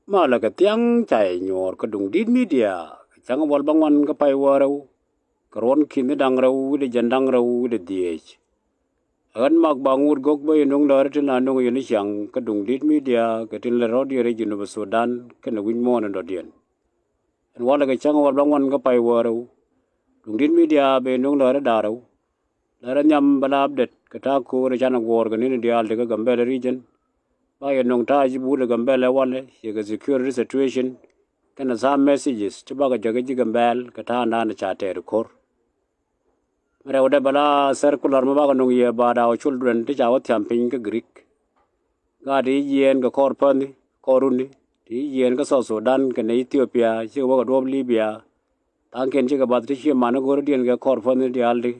mà cái tiếng chạy nhor cái dung dit media chẳng wal bangwan cái pai warau karon kin dang rau de jandang rau de diech an mak bangur gok bay nong dar tin anong yun siang cái dung dit media cái tin le rodi region of Sudan cái na win mon ndo dien an wala cái chẳng wal bangwan cái pai warau dung dit media be nong dar darau dar nyam bala update cái ta ko re chana gor cái ni dial de cái Gambella region by nong ta jibu de Gambella wale ye security situation kana some messages to baga jaga Gambel kata na na chate rekor mere oda bala circular ma baga nong ye bada o children ti jawo camping ka Greek ga di Yien ka korpani koruni di Yien ka so Sudan ka ne Ethiopia chi baga do Libya tanken chi ka badri chi mano gor dien ka korpani di aldi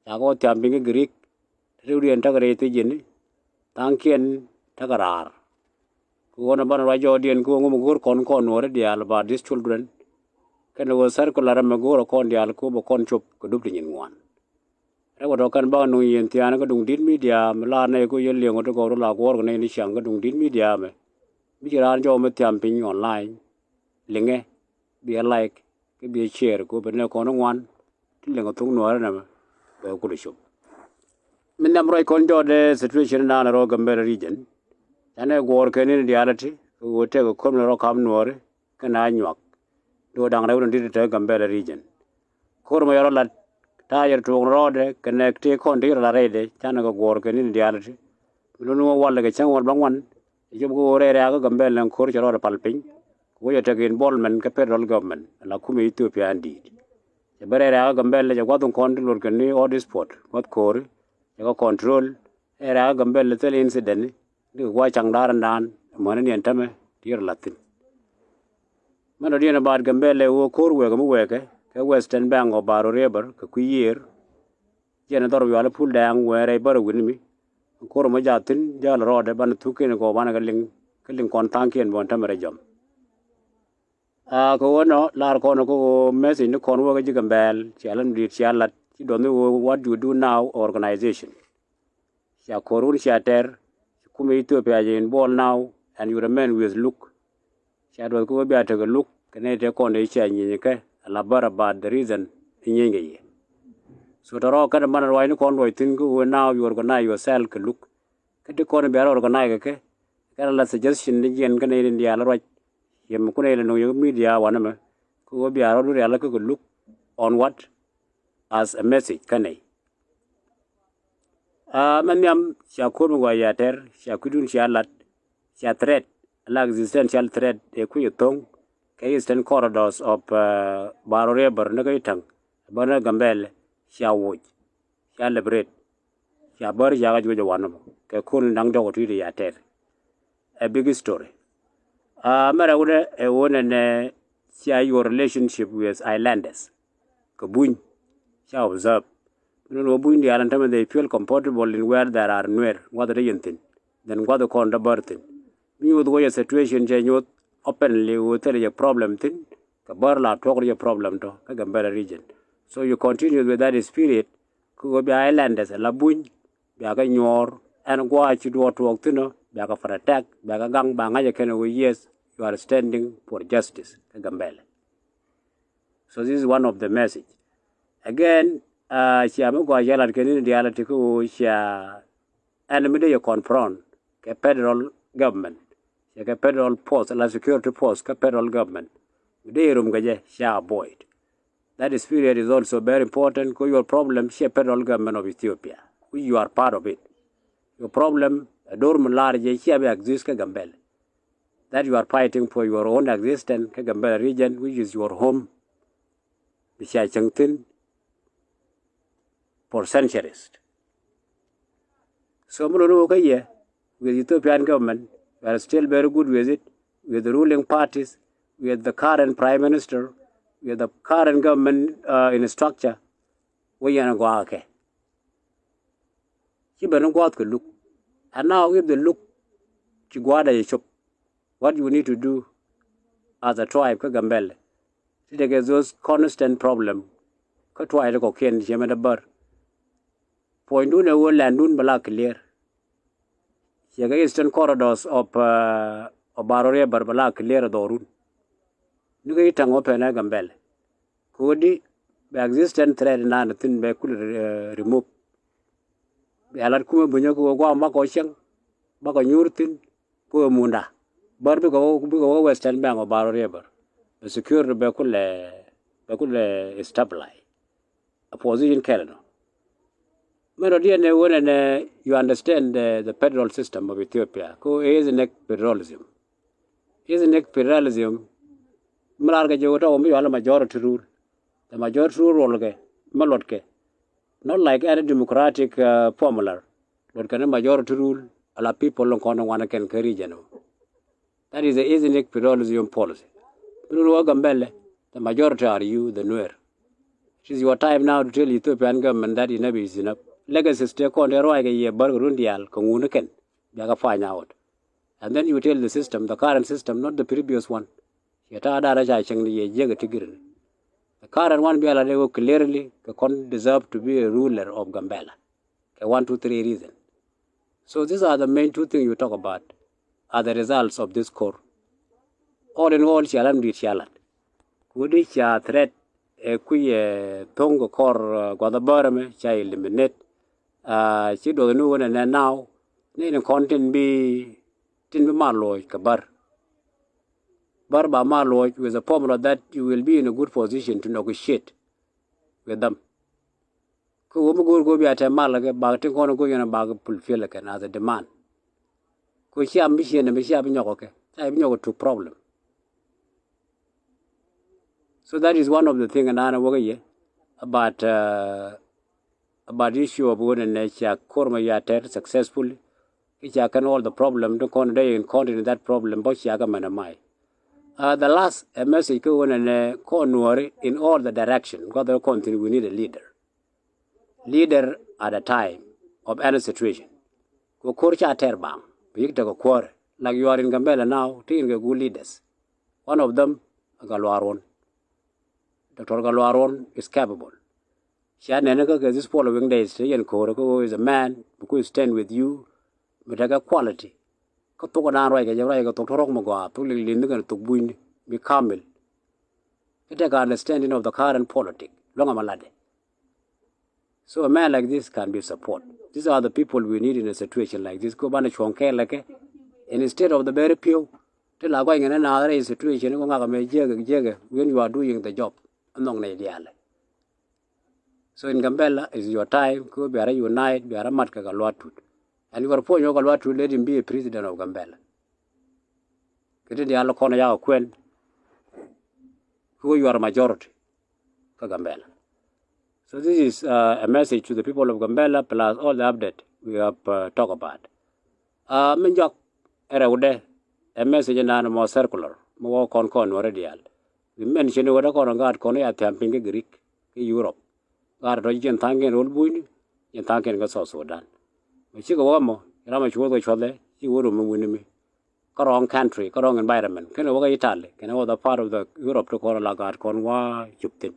jago camping ka Greek rudien ta gare ti jini tanken tagarar ko na ban rajo dien ko ngum gor kon Nuer dial about these children kan wo circular ma gor kon dial ko bo kon chop ko dub tin ngwan re ko kan ba no yen tiana ko dung dit media la ne ko yen lengo to ko la gor ne ni shang ko dung dit media me bi ran jo me tiam pin online linge bi like ke bi share ko ben ko no ngwan ti lengo tung Nuer na ma ko de shop min nam roi kon jo de situation na ro Gambella region ane gor kenin reality wo te ko kom ro kam Nuer kana nyak do dang rew ndi te Gambella region kor mo yoro la tayer to rode connect ko ndi la rede tan ko gor kenin reality no no wala ke chang wal bangwan yo go re ra ko Gambella kor choro palpin ko yo te involvement ke federal government la kuma Ethiopia andi je bare ra Gambella je gwadon control kenni audit sport wat kor ko control era Gambella tel incident di wa chang daran dan mana ni antame tier latin mana dia na bad Gambella wo kor we ga mu we ke western bank o baro reber ka ku year jena dor wala pul dang were bar winmi kor mo jatin jal rode ban tukin ko ban ga ling kon tankien bon tamere jom ko wono lar kono ko message ni kon wo ga Gambella chalan di chalat ci don what you do now organization ya korun shater kuma Ethiopia in ball now and you remain with look shadow ko be ata look kane te ko ne cha nyi ke la bara bad the reason nyi so toro kada man roi ni kon roi tin ko now you organize yourself ke look kete ko ne be organize ke kada la suggestion ni yen kane ni dia la roi yem ko ne no yo media wana me ko be aro du ya la ko look on what as a message kane man yam sha ko mo ya ter sha kudun sha lat sha threat la existential threat e ku yotong ke eastern corridors of baro reber na kai tang bana Gambella sha woj sha liberate sha bar ya ga jo wanam ke kun dang do to ya ter a big story mara wude e wona ne sha your relationship with islanders ko buñ sha observe no buindi alan tama they feel comfortable in where there are Nuer what the yentin then what the con the birthing you would go a situation je nyot openly would tell you problem thing ka bar la talk your problem to ka Gambella region so you continue with that spirit ko be islanders la buñ be ga nyor and go achi do to tino be ga for attack be ga gang ba nga ken we yes you are standing for justice ka Gambella so this is one of the message again siya mo ko yalat kenin reality ko siya enemy de confront ke federal government siya ke federal post la security post ke federal government de rum gaje siya avoid that spirit is also very important ko your problem siya federal government of Ethiopia you are part of it your problem dorm large siya be exist ke Gambella that you are fighting for your own existence ke Gambella region which is your home siya changtin for centuries. So with Ethiopian government, we are still very good with it, with the ruling parties, with the current prime minister, with the current government in structure. We are go okay. Look, and now if the look, what you need to do as a tribe, Gambella, to take those constant problem. Try to go ken jemeda point do the land bala clear. The eastern corridors of o barore barbala clear dorun nuga itang open na Gambella kodi be existent thread na tin be kul remove be alat kuma bunyo ko gwa ma ko chang ba ko nyurtin ko munda bar be ko western bank o barore bar the secure be kul stabilize a position kelno mero ne wona you understand the federal system of Ethiopia ko is neck federalism malar ga jota o mi wala majority rule the majority rule ke malot ke not like any democratic formula but can majority rule ala people long kono wana ken region that is the ethnic federalism policy rule Gambella the majority are you the Nuer. It is your time now to tell Ethiopian government that enough is enough. Legacy stay on the right year Burgundial, Kongunaken, Yaga find out. And then you tell the system, the current system, not the previous one. The current one be clearly deserve to be a ruler of Gambella. 1, 2, 3 reasons. So these are the main two things you talk about, are the results of this core. All in all, Shalam did Shalat. Kudisha threat. Kui tongo kor guadabarame chai eliminate chi do nu na now ne content be tin be malo kabar bar ba malo with a formula that you will be in a good position to negotiate with them ko mo go bi ata malaga ba tin kono go yana ba fulfill kan as a demand ko chi ambition be chi abinyo ke chai binyo to problem. So that is one of the things about issue of wood and nature. Korma yater successfully. Which can all the problem. Don't continue that problem. But the last message Nueri in all the direction. God will continue. We need a leader. Leader at a time of any situation. Go korcha terbang. Like you are in Gambella now. Taking good leaders. One of them Galwaron. Dr. Galwaron is capable. This following days, is a man who will stand with you with a quality. Be Kamil. Take understanding of the current politics. So a man like this can be support. These are the people we need in a situation like this. And instead of the very few, till I going in another situation when you are doing the job. So in Gambella is your time, go be a unite, be a matka galwatut. And you are point your galwatut, let him be a president of Gambella. Get in the Alacona Yao Quen, who you are a majority for Gambella. So this is a message to the people of Gambella plus all the update we have talked about. Minjok era ude a message in an more circular, more con already. We mentioned what I call a guard corner at Tamping Greek, Europe. God Rogan Tangan old boy, and Tangan got also done. But she go on, Ramash with each other, she would win me. Corong country, corong environment, can over Italy, can over the part of the Europe to call a guard conwa, Juptin.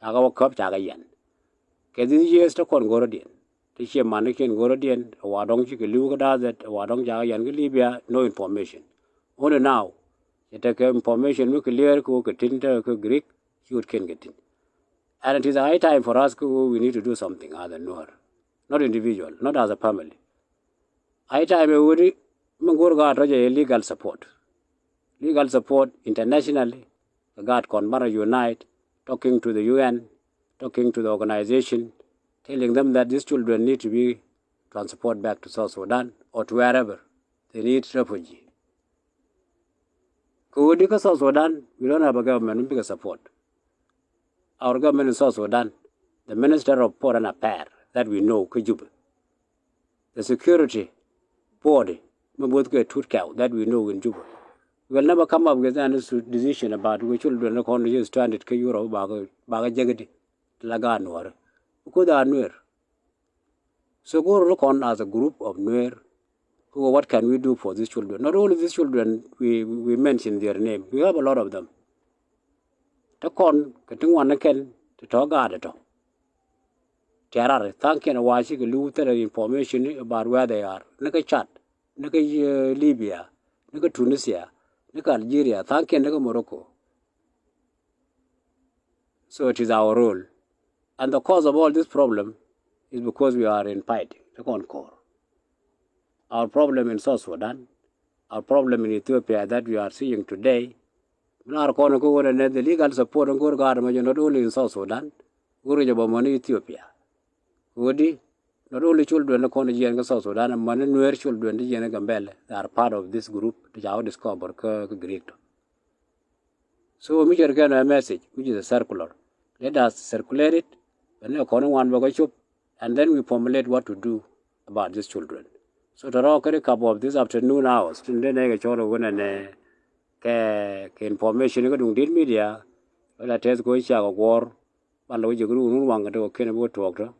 Agawa cup Jagayan. Can these years to con Gorodian? The sheer mannequin Gorodian, a wadong chicken Luga that, a wadong Jagayan Libya, no information. Only now. You take information, look clear, cook a tinter, Greek, you can get in. And it is a high time for us, we need to do something other than Nuer. Not individual, not as a family. High time, we would legal support. Legal support internationally, the God Conmara Unite, talking to the UN, talking to the organization, telling them that these children need to be transported back to South Sudan or to wherever they need refugee. Because South Sudan, we don't have a government big support. Our government in South Sudan, the Minister of Foreign Affairs that we know, Kujuba, the security body, that we know in Juba, we will never come up with any decision about which children are going to use 200 euro baga jagadi laganwar. Because they are Nuer. So go look on as a group of Nuer. What can we do for these children? Not only these children, we mention their name. We have a lot of them. Takon, Katungan can to talk at all. Terror, thanking a washing a little information about where they are. Naka Chad, Naka Libya, nika Tunisia, nika Algeria, thank you, nika Morocco. So it is our role. And the cause of all this problem is because we are in fighting, the Concord. Our problem in South Sudan, our problem in Ethiopia that we are seeing today, the legal support and good government not only in South Sudan, Ethiopia. Not only children in South Sudan, and Nuer children in Gambella are part of this group, which I discovered Greek. So we get a message, which is a circular. Let us circulate it, and then we formulate what to do about these children. So to rock a couple of this afternoon hours, then I get information in the media, well, I test go war, but we go to talk to.